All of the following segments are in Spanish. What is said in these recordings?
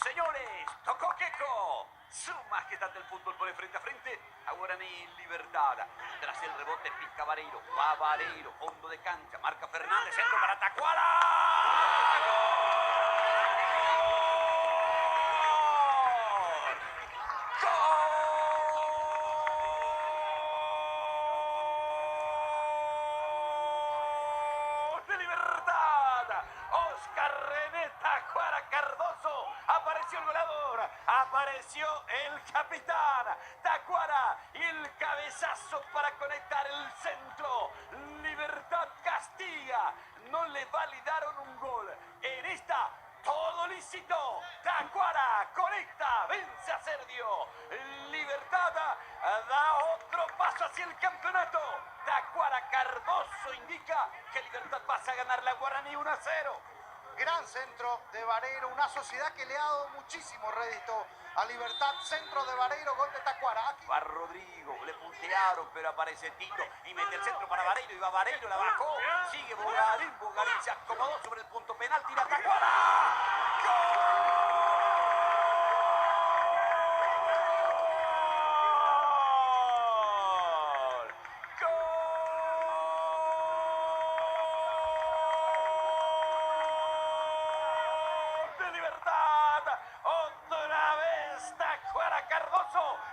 señores, tocó Queco. Su majestad del fútbol pone frente a frente a Guaraní Libertad. Tras el rebote pica Vareiro, va Vareiro, fondo de cancha, marca Fernández, centro para Tacuara. Apareció el goleador, apareció el capitán, Tacuara, y el cabezazo para conectar el centro. Libertad castiga, no le validaron un gol. En esta, todo lícito. Tacuara conecta, vence a Sergio. Libertad da otro paso hacia el campeonato. Tacuara Cardoso indica que Libertad pasa a ganar la Guaraní 1-0. Gran centro de Vareiro, una sociedad que le ha dado muchísimo rédito a Libertad. Centro de Vareiro, gol de Tacuara. Aquí va Rodrigo, le puntearon, pero aparece Tito y mete el centro para Vareiro y va Vareiro, la bajó. Sigue Bogarín se acomodó sobre el punto penal, tira Tacuara. ¡Gol!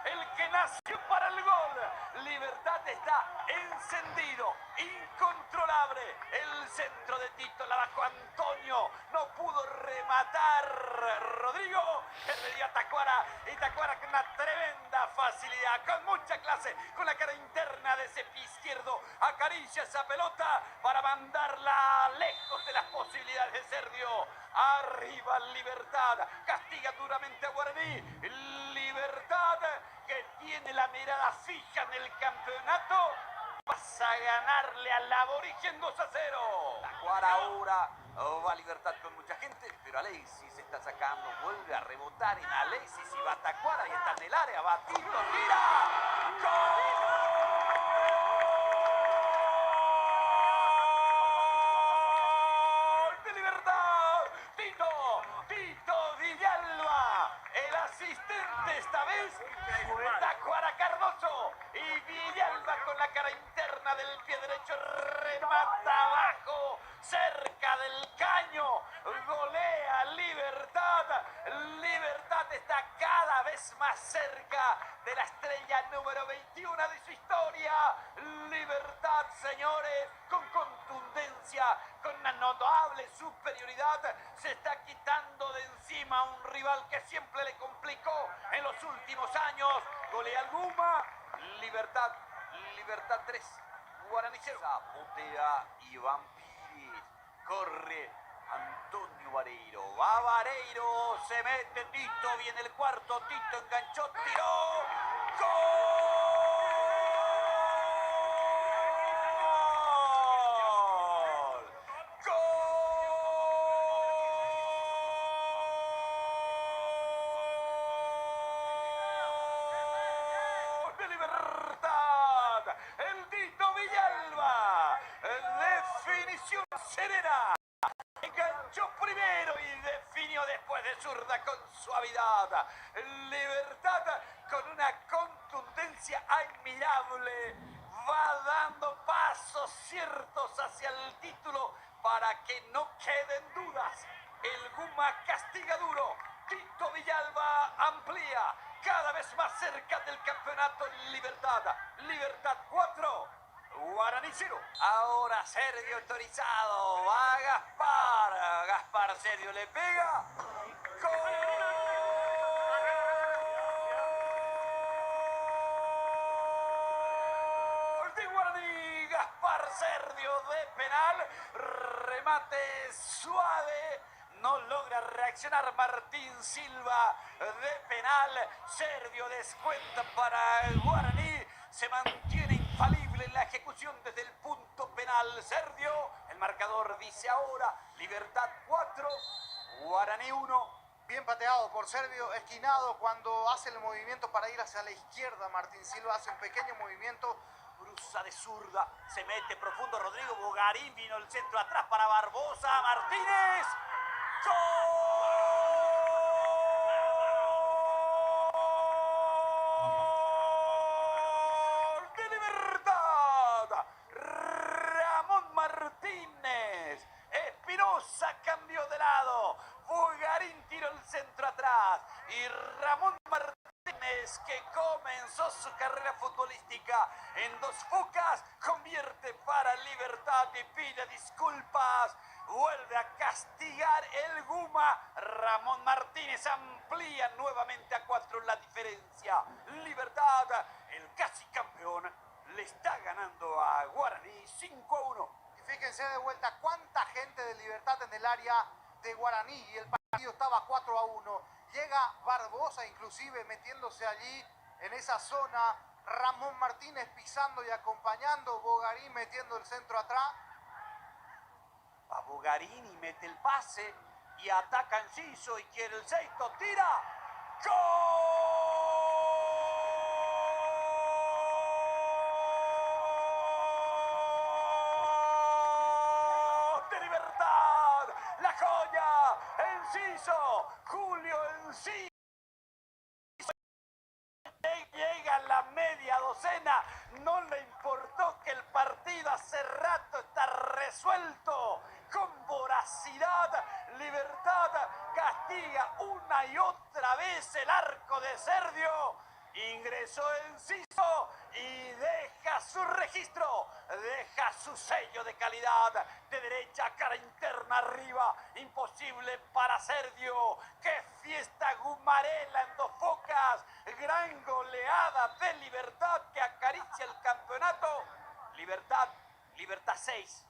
El que nació para el gol. Libertad está encendido, incontrolable. El centro de Tito la bajó Antonio, no pudo rematar Rodrigo. El medio a Tacuara, y Tacuara con una tremenda facilidad, con mucha clase, con la cara interna de ese pie izquierdo, acaricia esa pelota para mandarla lejos de las posibilidades de Sergio. Arriba Libertad, castiga duramente a Guaraní. Libertad, que tiene la mirada fija en el campeonato, pasa a ganarle al Aborigen 2-0. Tacuara ahora va Libertad con mucha gente, pero Alexis se está sacando, vuelve a rebotar en Alexis y va Tacuara y está en el área, va Tito, tira. ¡Gol! Esta vez fue Tacuara Cardoso y Villalba con la cara interna del pie derecho remata abajo, cerca del caño, golea Libertad. Libertad está cada vez más cerca de la estrella número 21 de su historia. Libertad, señores, con contundencia, con una notable superioridad, se está quitando de encima a un rival que siempre le complicó en los últimos años. Golea al Guma, Libertad 3, Guaraní 0. Zapotea Iván Pires, corre Antonio Vareiro, va Vareiro, se mete Tito, viene el cuarto, Tito enganchó, tiró, ¡gol! Serena enganchó primero y definió después de zurda con suavidad. Libertad con una contundencia admirable va dando pasos ciertos hacia el título para que no queden dudas. El Guma castiga duro, Tito Villalba amplía, cada vez más cerca del campeonato. Libertad 4, Guaraní 0. Ahora Sergio autorizado, va Gaspar, Sergio le pega, ¡gol! De Guaraní, Gaspar Sergio de penal, remate suave, no logra reaccionar Martín Silva de penal. Sergio descuenta para el Guaraní, se mantiene infalible en la ejecución desde el punto penal. Sergio, el marcador dice ahora Libertad 4, Guaraní 1. Bien pateado por Sergio, esquinado cuando hace el movimiento para ir hacia la izquierda. Martín Silva hace un pequeño movimiento, cruza de zurda, se mete profundo Rodrigo Bogarín, vino el centro atrás para Barbosa, Martínez, ¡gol! y Ramón Martínez, que comenzó su carrera futbolística en Dos Focas, convierte para Libertad y pide disculpas. Vuelve a castigar el Guma. Ramón Martínez amplía nuevamente a 4 la diferencia. Libertad, el casi campeón, le está ganando a Guaraní 5-1. Y fíjense de vuelta cuánta gente de Libertad en el área de Guaraní, y el partido estaba 4-1. Llega Barbosa inclusive metiéndose allí en esa zona. Ramón Martínez pisando y acompañando. Bogarín metiendo el centro atrás. A Bogarini mete el pase y ataca Enciso y quiere el sexto, tira. ¡Gol de Libertad! La joya, Enciso, Julio Enciso. Llega a la media docena, no le importó que el partido hace rato está resuelto. Con voracidad, Libertad castiga una y otra vez el arco de Sergio. Ingresó Enciso y deja su registro, deja su sello de calidad. De derecha, cara interna, arriba, imposible para Sergio. ¡Qué fiesta gumarela en Dos Focas! Gran goleada de Libertad que acaricia el campeonato. Libertad 6,